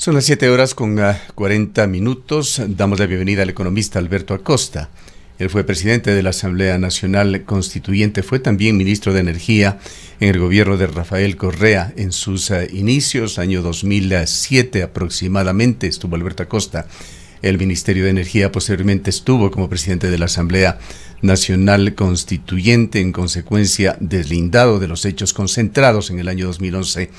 Son las 7 horas con 40 minutos. Damos la bienvenida al economista Alberto Acosta. Él fue presidente de la Asamblea Nacional Constituyente, fue también ministro de Energía en el gobierno de Rafael Correa. En sus inicios, año 2007 aproximadamente, estuvo Alberto Acosta. El Ministerio de Energía posteriormente estuvo como presidente de la Asamblea Nacional Constituyente, en consecuencia deslindado de los hechos concentrados en el año 2011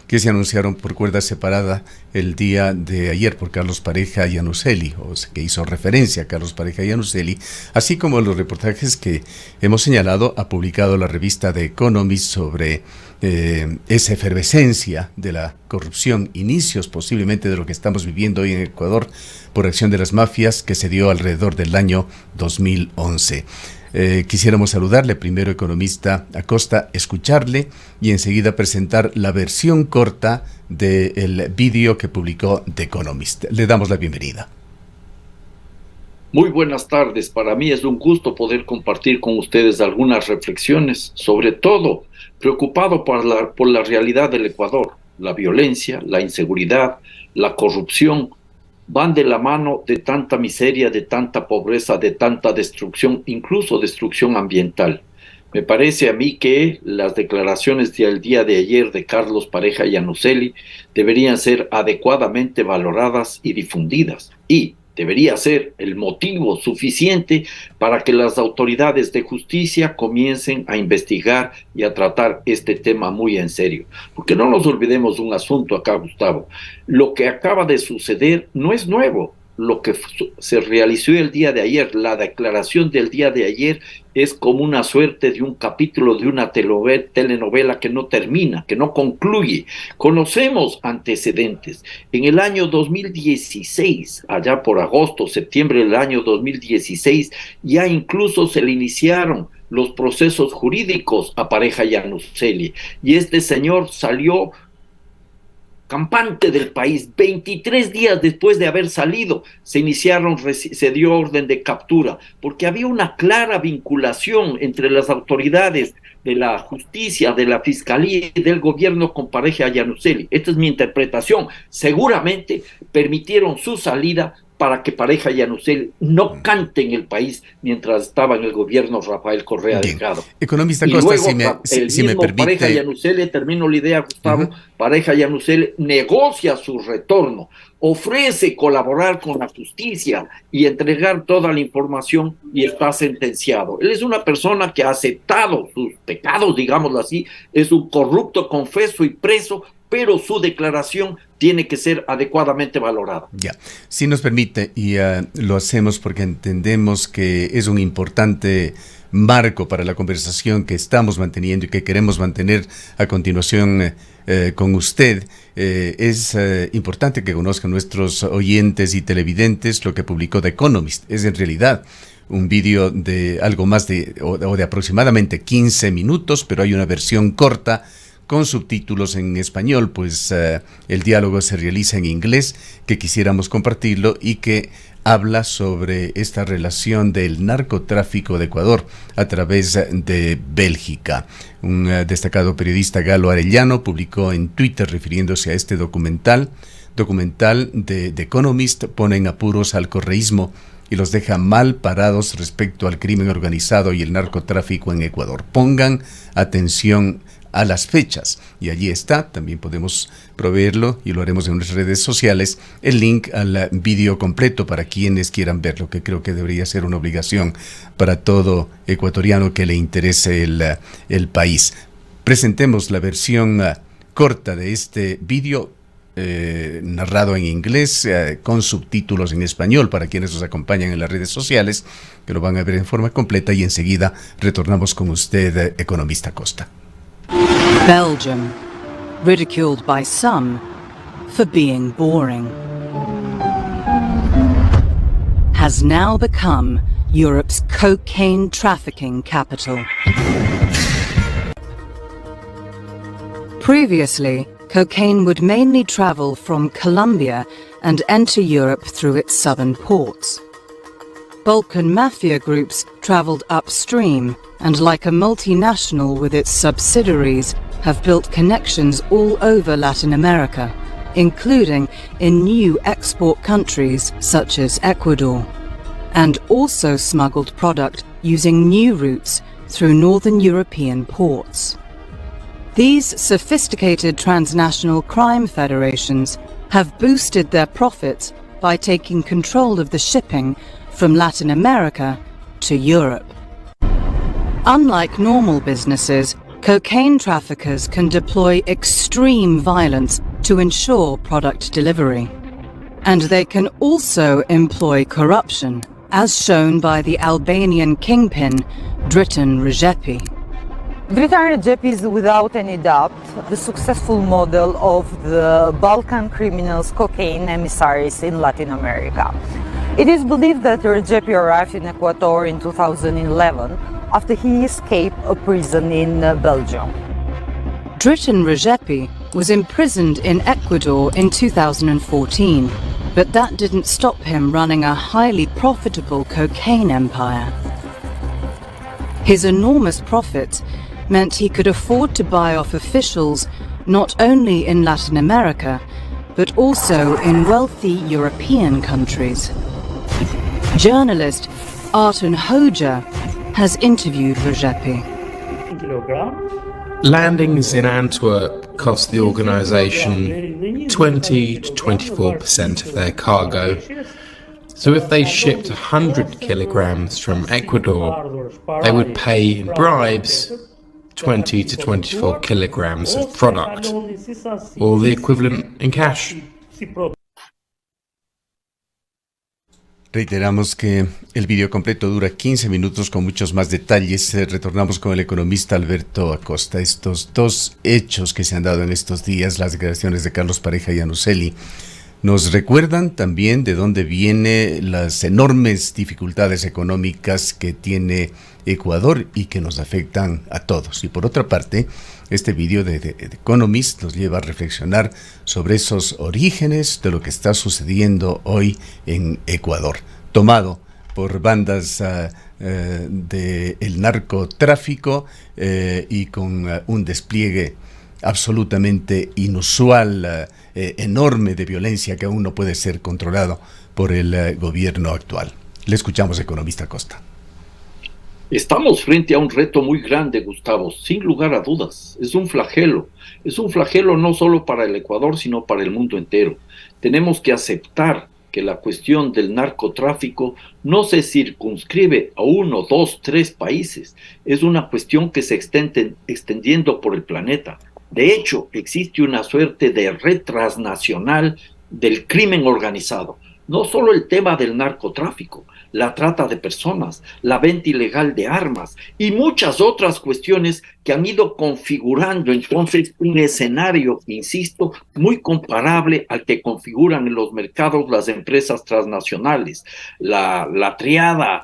que se anunciaron por cuerda separada el día de ayer por Carlos Pareja Yanuseli, o sea, que hizo referencia a Carlos Pareja Yanuseli, así como los reportajes que hemos señalado, ha publicado la revista The Economist sobre esa efervescencia de la corrupción, inicios posiblemente de lo que estamos viviendo hoy en Ecuador por acción de las mafias que se dio alrededor del año 2011. Quisiéramos saludarle primero, economista Acosta, escucharle y enseguida presentar la versión corta del vídeo que publicó The Economist. Le damos la bienvenida. Muy buenas tardes. Para mí es un gusto poder compartir con ustedes algunas reflexiones, sobre todo preocupado por la realidad del Ecuador. La violencia, la inseguridad, la corrupción van de la mano de tanta miseria, de tanta pobreza, de tanta destrucción, incluso destrucción ambiental. Me parece a mí que las declaraciones del día de ayer de Carlos Pareja Yanuseli deberían ser adecuadamente valoradas y difundidas, y debería ser el motivo suficiente para que las autoridades de justicia comiencen a investigar y a tratar este tema muy en serio. Porque no nos olvidemos de un asunto acá, Gustavo. Lo que acaba de suceder no es nuevo. Lo que se realizó el día de ayer, la declaración del día de ayer, es como una suerte de un capítulo de una telenovela que no termina, que no concluye. Conocemos antecedentes. En el año 2016, allá por agosto, septiembre del año 2016, ya incluso se le iniciaron los procesos jurídicos a Pareja Yanuseli, y este señor salió campante del país. 23 días después de haber salido, se dio orden de captura, porque había una clara vinculación entre las autoridades de la justicia, de la fiscalía y del gobierno con Pareja Yanuseli. Esta es mi interpretación. Seguramente permitieron su salida para que Pareja Yanuseli no cante en el país mientras estaba en el gobierno Rafael Correa Delgado. Economista y Costa, luego si me permite. Pareja Yanuseli, termino la idea, Gustavo, Pareja Yanuseli negocia su retorno, ofrece colaborar con la justicia y entregar toda la información, y está sentenciado. Él es una persona que ha aceptado sus pecados, digámoslo así, es un corrupto confeso y preso, pero su declaración tiene que ser adecuadamente valorada. Ya, si nos permite, y lo hacemos porque entendemos que es un importante marco para la conversación que estamos manteniendo y que queremos mantener a continuación con usted. Es importante que conozcan nuestros oyentes y televidentes lo que publicó The Economist. Es en realidad un vídeo de algo más de aproximadamente 15 minutos, pero hay una versión corta con subtítulos en español, pues el diálogo se realiza en inglés, que quisiéramos compartirlo y que habla sobre esta relación del narcotráfico de Ecuador a través de Bélgica. Un destacado periodista, Galo Arellano, publicó en Twitter, refiriéndose a este documental de The Economist, pone en apuros al correísmo y los deja mal parados respecto al crimen organizado y el narcotráfico en Ecuador. Pongan atención a las fechas, y allí está, también podemos proveerlo y lo haremos en nuestras redes sociales, el link al vídeo completo para quienes quieran verlo, que creo que debería ser una obligación para todo ecuatoriano que le interese el país. Presentemos la versión corta de este vídeo narrado en inglés con subtítulos en español para quienes nos acompañan en las redes sociales, que lo van a ver en forma completa, y enseguida retornamos con usted, economista Costa. Belgium, ridiculed by some for being boring, has now become Europe's cocaine trafficking capital. Previously, cocaine would mainly travel from Colombia and enter Europe through its southern ports. Balkan mafia groups traveled upstream and, like a multinational with its subsidiaries, have built connections all over Latin America, including in new export countries such as Ecuador, and also smuggled product using new routes through northern European ports. These sophisticated transnational crime federations have boosted their profits by taking control of the shipping from Latin America to Europe. Unlike normal businesses, cocaine traffickers can deploy extreme violence to ensure product delivery. And they can also employ corruption, as shown by the Albanian kingpin, Dritan Rezepi. Dritan Rezepi is without any doubt the successful model of the Balkan criminals' cocaine emissaries in Latin America. It is believed that Rezepi arrived in Ecuador in 2011 after he escaped a prison in Belgium. Dritan Rezepi was imprisoned in Ecuador in 2014, but that didn't stop him running a highly profitable cocaine empire. His enormous profits meant he could afford to buy off officials not only in Latin America, but also in wealthy European countries. Journalist Artan Hoxha has interviewed Rezepi. Landings in Antwerp cost the organisation 20 to 24% of their cargo. So if they shipped 100 kilograms from Ecuador, they would pay in bribes 20 to 24 kilograms of product, or the equivalent in cash. Reiteramos que el video completo dura 15 minutos con muchos más detalles. Retornamos con el economista Alberto Acosta. Estos dos hechos que se han dado en estos días, las declaraciones de Carlos Pareja y Anuseli, nos recuerdan también de dónde vienen las enormes dificultades económicas que tiene Ecuador y que nos afectan a todos. Y por otra parte, este video de The Economist nos lleva a reflexionar sobre esos orígenes de lo que está sucediendo hoy en Ecuador, tomado por bandas del narcotráfico y con un despliegue absolutamente inusual, enorme de violencia que aún no puede ser controlado por el gobierno actual. Le escuchamos, economista Acosta. Estamos frente a un reto muy grande, Gustavo, sin lugar a dudas. Es un flagelo no solo para el Ecuador, sino para el mundo entero. Tenemos que aceptar que la cuestión del narcotráfico no se circunscribe a 1, 2, 3 países. Es una cuestión que se extiende extendiendo por el planeta. De hecho, existe una suerte de red transnacional del crimen organizado. No solo el tema del narcotráfico, la trata de personas, la venta ilegal de armas y muchas otras cuestiones que han ido configurando entonces un escenario, insisto, muy comparable al que configuran en los mercados las empresas transnacionales. La triada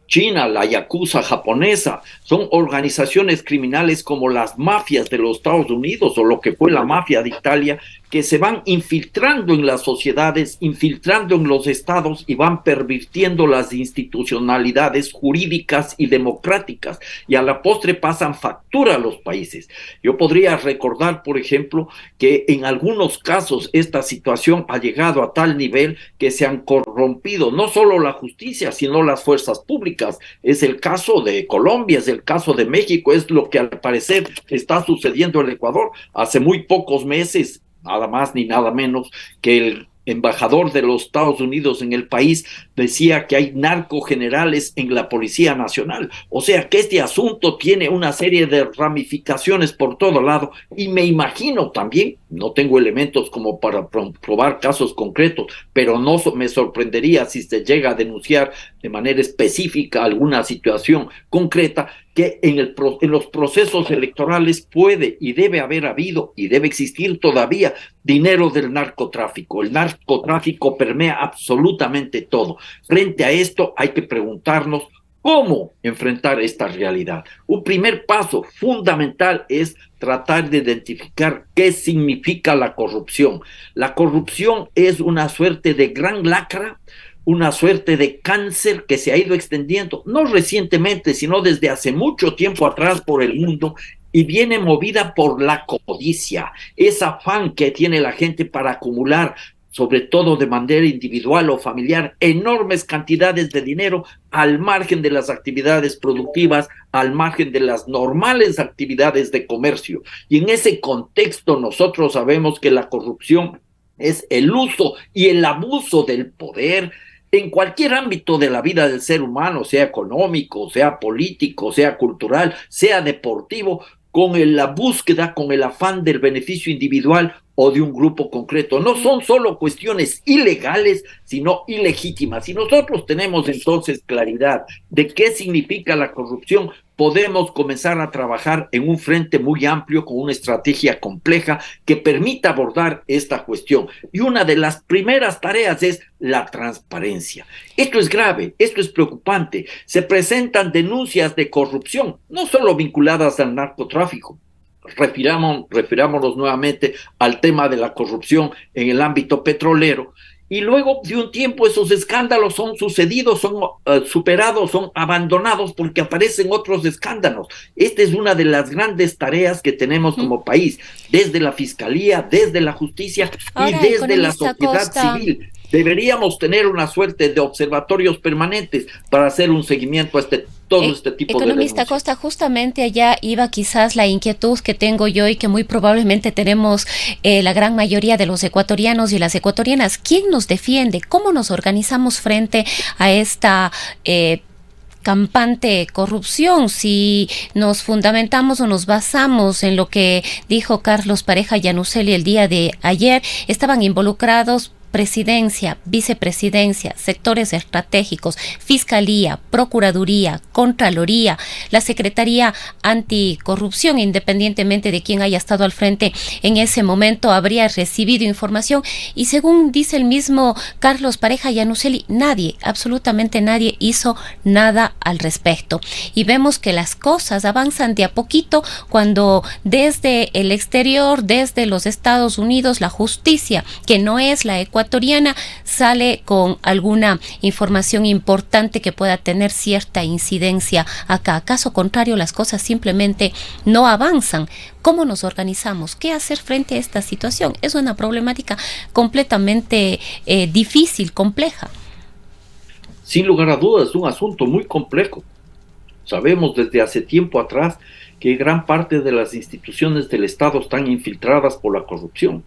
China, la yakuza japonesa, son organizaciones criminales como las mafias de los Estados Unidos o lo que fue la mafia de Italia, que se van infiltrando en las sociedades, infiltrando en los estados y van pervirtiendo las institucionalidades jurídicas y democráticas, y a la postre pasan factura a los países. Yo podría recordar, por ejemplo, que en algunos casos esta situación ha llegado a tal nivel que se han corrompido no solo la justicia, sino las fuerzas públicas. Es el caso de Colombia, es el caso de México, es lo que al parecer está sucediendo en Ecuador. Hace muy pocos meses, nada más ni nada menos, que el embajador de los Estados Unidos en el país decía que hay narcogenerales en la Policía Nacional. O sea que este asunto tiene una serie de ramificaciones por todo lado, y me imagino también, no tengo elementos como para probar casos concretos, pero no me sorprendería si se llega a denunciar de manera específica alguna situación concreta, que en los procesos electorales puede y debe haber habido y debe existir todavía dinero del narcotráfico. El narcotráfico permea absolutamente todo. Frente a esto hay que preguntarnos cómo enfrentar esta realidad. Un primer paso fundamental es tratar de identificar qué significa la corrupción. La corrupción es una suerte de gran lacra, una suerte de cáncer que se ha ido extendiendo, no recientemente, sino desde hace mucho tiempo atrás por el mundo, y viene movida por la codicia, ese afán que tiene la gente para acumular, sobre todo de manera individual o familiar, enormes cantidades de dinero al margen de las actividades productivas, al margen de las normales actividades de comercio. Y en ese contexto nosotros sabemos que la corrupción es el uso y el abuso del poder en cualquier ámbito de la vida del ser humano, sea económico, sea político, sea cultural, sea deportivo, con la búsqueda, con el afán del beneficio individual o de un grupo concreto. No son solo cuestiones ilegales, sino ilegítimas. Si nosotros tenemos entonces claridad de qué significa la corrupción, podemos comenzar a trabajar en un frente muy amplio con una estrategia compleja que permita abordar esta cuestión. Y una de las primeras tareas es la transparencia. Esto es grave, esto es preocupante. Se presentan denuncias de corrupción, no solo vinculadas al narcotráfico. Refirámonos nuevamente al tema de la corrupción en el ámbito petrolero. Y luego de un tiempo esos escándalos son sucedidos, son superados, son abandonados porque aparecen otros escándalos. Esta es una de las grandes tareas que tenemos como país, desde la Fiscalía, desde la justicia y desde la sociedad civil. Deberíamos tener una suerte de observatorios permanentes para hacer un seguimiento a todo este tipo de denuncias. Economista Costa, justamente allá iba quizás la inquietud que tengo yo y que muy probablemente tenemos la gran mayoría de los ecuatorianos y las ecuatorianas. ¿Quién nos defiende? ¿Cómo nos organizamos frente a esta campante corrupción? Si nos fundamentamos o nos basamos en lo que dijo Carlos Pareja Yanuseli el día de ayer, estaban involucrados presidencia, vicepresidencia, sectores estratégicos, fiscalía, procuraduría, contraloría, la Secretaría Anticorrupción, independientemente de quién haya estado al frente en ese momento, habría recibido información y según dice el mismo Carlos Pareja Yanuseli, nadie, absolutamente nadie hizo nada al respecto. Y vemos que las cosas avanzan de a poquito cuando desde el exterior, desde los Estados Unidos, la justicia, que no es la ecuatoriana, sale con alguna información importante que pueda tener cierta incidencia acá. Caso contrario, las cosas simplemente no avanzan. ¿Cómo nos organizamos? ¿Qué hacer frente a esta situación? Es una problemática completamente difícil, compleja. Sin lugar a dudas, es un asunto muy complejo. Sabemos desde hace tiempo atrás que gran parte de las instituciones del Estado están infiltradas por la corrupción.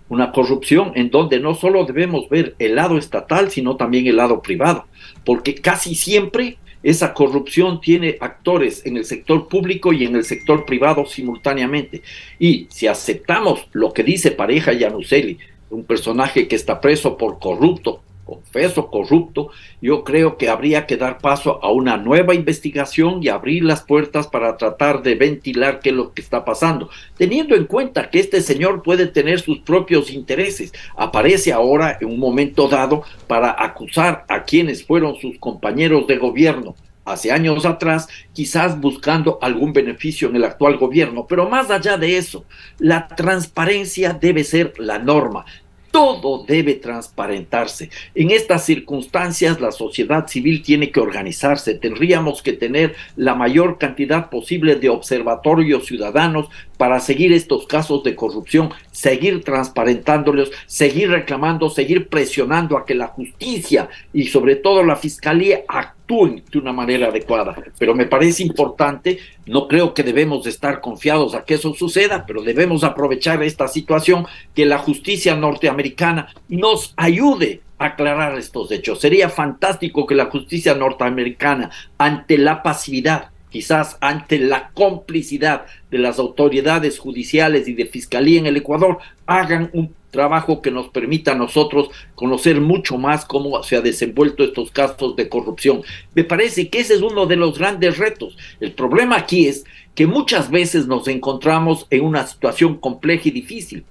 Una corrupción en donde no solo debemos ver el lado estatal, sino también el lado privado, porque casi siempre esa corrupción tiene actores en el sector público y en el sector privado simultáneamente. Y si aceptamos lo que dice Pareja Yanuseli, un personaje que está preso por corrupto, confeso corrupto, yo creo que habría que dar paso a una nueva investigación y abrir las puertas para tratar de ventilar qué es lo que está pasando, teniendo en cuenta que este señor puede tener sus propios intereses. Aparece ahora en un momento dado para acusar a quienes fueron sus compañeros de gobierno hace años atrás, quizás buscando algún beneficio en el actual gobierno, pero más allá de eso, la transparencia debe ser la norma. Todo debe transparentarse. En estas circunstancias, la sociedad civil tiene que organizarse. Tendríamos que tener la mayor cantidad posible de observatorios ciudadanos para seguir estos casos de corrupción, seguir transparentándolos, seguir reclamando, seguir presionando a que la justicia y sobre todo la fiscalía actúen de una manera adecuada. Pero me parece importante, no creo que debemos estar confiados a que eso suceda, pero debemos aprovechar esta situación, que la justicia norteamericana nos ayude a aclarar estos hechos. Sería fantástico que la justicia norteamericana, ante la pasividad, quizás ante la complicidad de las autoridades judiciales y de fiscalía en el Ecuador, hagan un trabajo que nos permita a nosotros conocer mucho más cómo se han desenvuelto estos casos de corrupción. Me parece que ese es uno de los grandes retos. El problema aquí es que muchas veces nos encontramos en una situación compleja y difícil.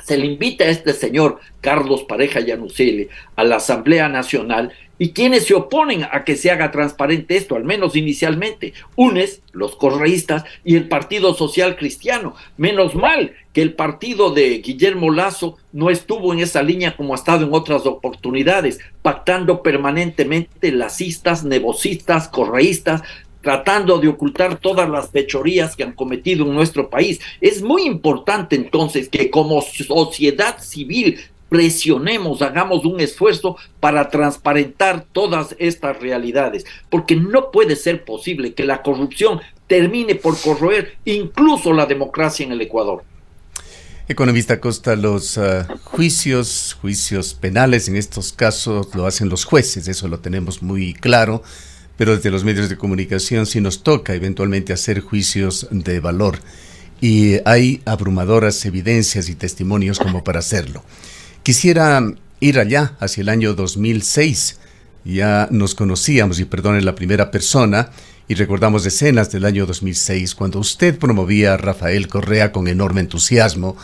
Se le invita a este señor Carlos Pareja Yanuseli a la Asamblea Nacional, y quienes se oponen a que se haga transparente esto, al menos inicialmente, UNES, los correístas y el Partido Social Cristiano. Menos mal que el partido de Guillermo Lasso no estuvo en esa línea como ha estado en otras oportunidades, pactando permanentemente lacistas, nevocistas, correístas, tratando de ocultar todas las fechorías que han cometido en nuestro país. Es muy importante entonces que como sociedad civil presionemos, hagamos un esfuerzo para transparentar todas estas realidades, porque no puede ser posible que la corrupción termine por corroer incluso la democracia en el Ecuador. Economista Costa, los juicios penales en estos casos lo hacen los jueces, eso lo tenemos muy claro, pero desde los medios de comunicación sí nos toca eventualmente hacer juicios de valor y hay abrumadoras evidencias y testimonios como para hacerlo. Quisiera ir allá, hacia el año 2006. Ya nos conocíamos, y perdone la primera persona, y recordamos escenas del año 2006, cuando usted promovía a Rafael Correa con enorme entusiasmo,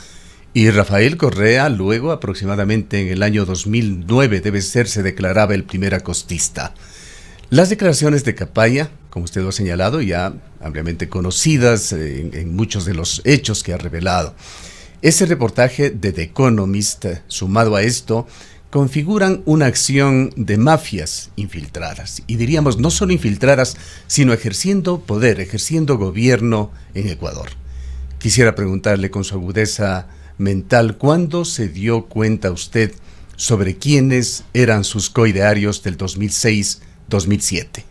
y Rafael Correa luego, aproximadamente en el año 2009, debe ser, se declaraba el primer acostista. Las declaraciones de Capaya, como usted lo ha señalado, ya ampliamente conocidas en muchos de los hechos que ha revelado. Ese reportaje de The Economist, sumado a esto, configuran una acción de mafias infiltradas. Y diríamos, no solo infiltradas, sino ejerciendo poder, ejerciendo gobierno en Ecuador. Quisiera preguntarle con su agudeza mental, ¿cuándo se dio cuenta usted sobre quiénes eran sus coidearios del 2006-2007?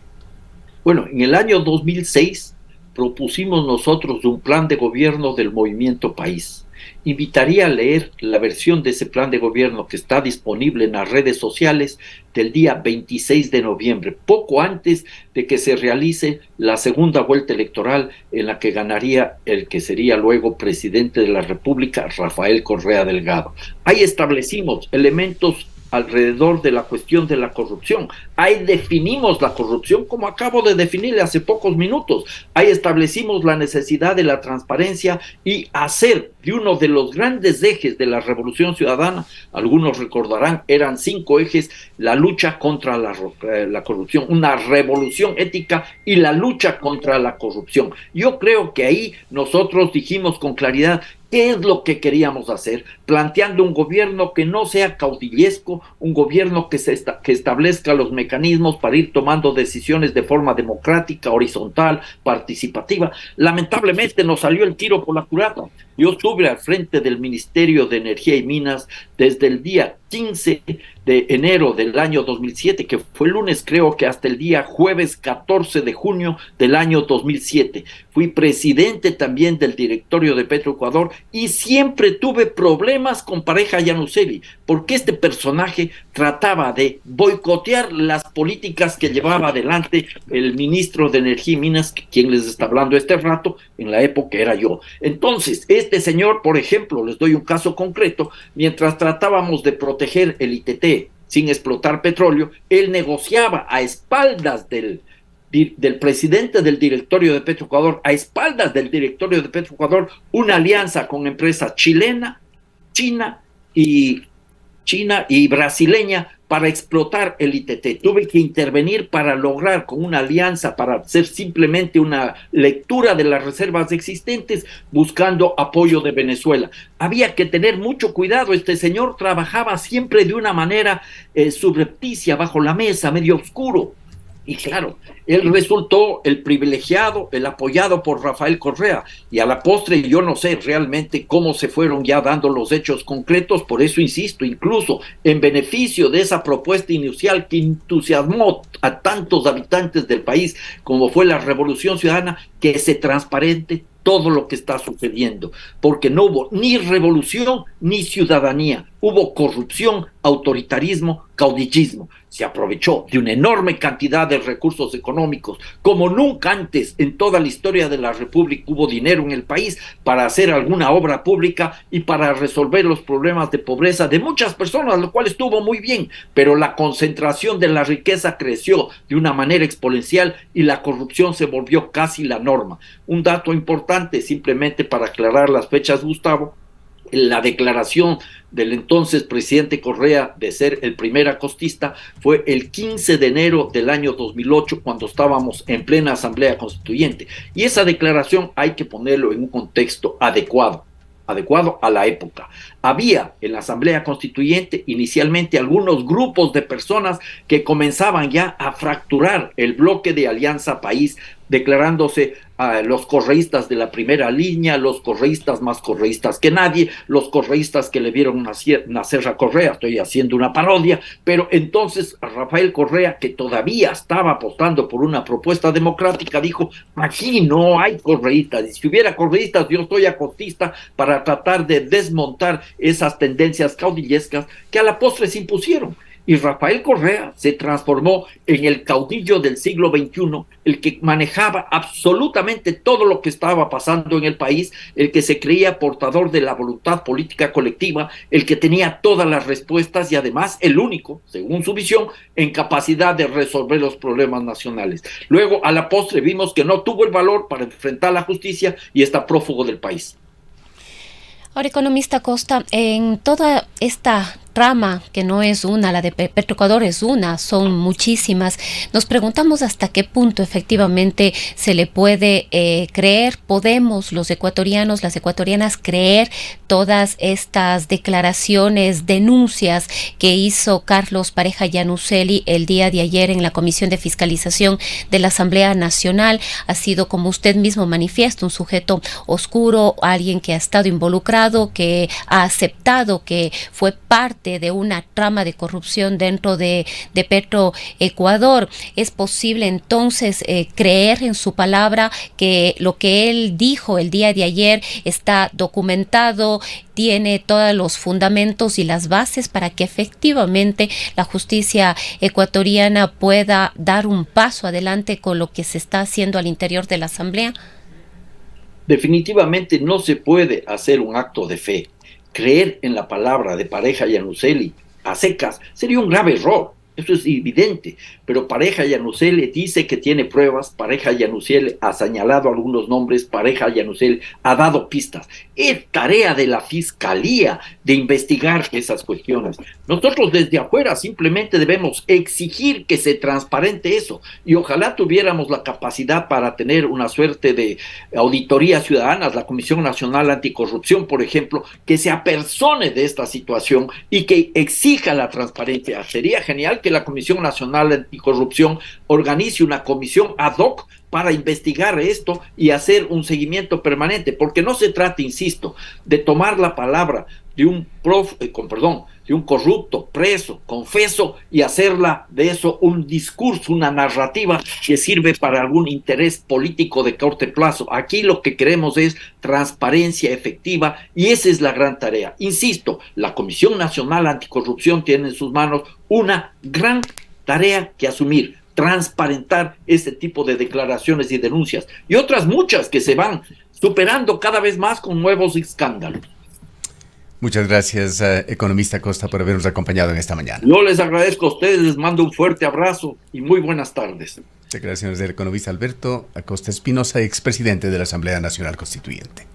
Bueno, en el año 2006 propusimos nosotros un plan de gobierno del Movimiento País. Invitaría a leer la versión de ese plan de gobierno que está disponible en las redes sociales del día 26 de noviembre, poco antes de que se realice la segunda vuelta electoral en la que ganaría el que sería luego presidente de la República, Rafael Correa Delgado. Ahí establecimos elementos alrededor de la cuestión de la corrupción. Ahí definimos la corrupción como acabo de definirle hace pocos minutos. Ahí establecimos la necesidad de la transparencia y hacer de uno de los grandes ejes de la Revolución Ciudadana, algunos recordarán, eran 5 ejes: la lucha contra la corrupción, una revolución ética y la lucha contra la corrupción. Yo creo que ahí nosotros dijimos con claridad ¿qué es lo que queríamos hacer? Planteando un gobierno que no sea caudillesco, un gobierno que establezca los mecanismos para ir tomando decisiones de forma democrática, horizontal, participativa. Lamentablemente nos salió el tiro por la culata. Yo estuve al frente del Ministerio de Energía y Minas desde el día 15 de enero del año 2007, que fue el lunes creo, que hasta el día jueves 14 de junio del año 2007. Fui presidente también del directorio de Petroecuador y siempre tuve problemas con Pareja Yanuseli, porque este personaje trataba de boicotear las políticas que llevaba adelante el ministro de Energía y Minas, quien les está hablando este rato, en la época era yo. Entonces, este señor, por ejemplo, les doy un caso concreto, mientras tratábamos de proteger el ITT sin explotar petróleo, él negociaba a espaldas del presidente del directorio de Petroecuador, a espaldas del directorio de Petroecuador, una alianza con empresas china y brasileña para explotar el ITT. Tuve que intervenir para lograr con una alianza, para hacer simplemente una lectura de las reservas existentes, buscando apoyo de Venezuela. Había que tener mucho cuidado. Este señor trabajaba siempre de una manera subrepticia, bajo la mesa, medio oscuro. Y claro, él resultó el privilegiado, el apoyado por Rafael Correa, y a la postre yo no sé realmente cómo se fueron ya dando los hechos concretos. Por eso insisto, incluso en beneficio de esa propuesta inicial que entusiasmó a tantos habitantes del país como fue la Revolución Ciudadana, que se transparente todo lo que está sucediendo, porque no hubo ni revolución ni ciudadanía, hubo corrupción, autoritarismo, caudillismo. Se aprovechó de una enorme cantidad de recursos económicos, como nunca antes en toda la historia de la República hubo dinero en el país para hacer alguna obra pública y para resolver los problemas de pobreza de muchas personas, lo cual estuvo muy bien, pero la concentración de la riqueza creció de una manera exponencial y la corrupción se volvió casi la norma. Un dato importante, simplemente para aclarar las fechas, Gustavo: la declaración del entonces presidente Correa de ser el primer acostista fue el 15 de enero del año 2008, cuando estábamos en plena Asamblea Constituyente. Y esa declaración hay que ponerlo en un contexto adecuado a la época. Había en la Asamblea Constituyente inicialmente algunos grupos de personas que comenzaban ya a fracturar el bloque de Alianza País declarándose los correístas de la primera línea, los correístas más correístas que nadie, los correístas que le vieron nacer a Correa, estoy haciendo una parodia, pero entonces Rafael Correa, que todavía estaba apostando por una propuesta democrática, dijo, aquí no hay correístas, y si hubiera correístas yo estoy acostista para tratar de desmontar esas tendencias caudillescas que a la postre se impusieron. Y Rafael Correa se transformó en el caudillo del siglo XXI, el que manejaba absolutamente todo lo que estaba pasando en el país, el que se creía portador de la voluntad política colectiva, el que tenía todas las respuestas y además el único, según su visión, en capacidad de resolver los problemas nacionales. Luego, a la postre, vimos que no tuvo el valor para enfrentar la justicia y está prófugo del país. Ahora, economista Costa, en toda esta rama, que no es una, la de Petroecuador es una, son muchísimas, nos preguntamos hasta qué punto efectivamente se le puede creer, podemos los ecuatorianos, las ecuatorianas creer todas estas declaraciones, denuncias que hizo Carlos Pareja Yanuseli el día de ayer en la Comisión de Fiscalización de la Asamblea Nacional. Ha sido, como usted mismo manifiesta, un sujeto oscuro, alguien que ha estado involucrado, que ha aceptado que fue parte de una trama de corrupción dentro de Petroecuador. ¿Es posible entonces creer en su palabra que lo que él dijo el día de ayer está documentado, tiene todos los fundamentos y las bases para que efectivamente la justicia ecuatoriana pueda dar un paso adelante con lo que se está haciendo al interior de la Asamblea? Definitivamente no se puede hacer un acto de fe. Creer en la palabra de Pareja Yanuseli a secas sería un grave error, eso es evidente, pero Pareja Yanuseli dice que tiene pruebas, Pareja Yanuseli ha señalado algunos nombres, Pareja Yanuseli ha dado pistas. Es tarea de la Fiscalía de investigar esas cuestiones. Nosotros desde afuera simplemente debemos exigir que se transparente eso y ojalá tuviéramos la capacidad para tener una suerte de auditorías ciudadanas, la Comisión Nacional Anticorrupción, por ejemplo, que se apersone de esta situación y que exija la transparencia. Sería genial que la Comisión Nacional Anticorrupción organice una comisión ad hoc para investigar esto y hacer un seguimiento permanente, porque no se trata, insisto, de tomar la palabra de un corrupto, preso, confeso, y hacerla de eso un discurso, una narrativa que sirve para algún interés político de corto plazo. Aquí lo que queremos es transparencia efectiva y esa es la gran tarea. Insisto, la Comisión Nacional Anticorrupción tiene en sus manos una gran tarea que asumir, transparentar este tipo de declaraciones y denuncias y otras muchas que se van superando cada vez más con nuevos escándalos. Muchas gracias, economista Costa, por habernos acompañado en esta mañana. Yo les agradezco a ustedes, les mando un fuerte abrazo y muy buenas tardes. Declaraciones del economista Alberto Acosta Espinosa, expresidente de la Asamblea Nacional Constituyente.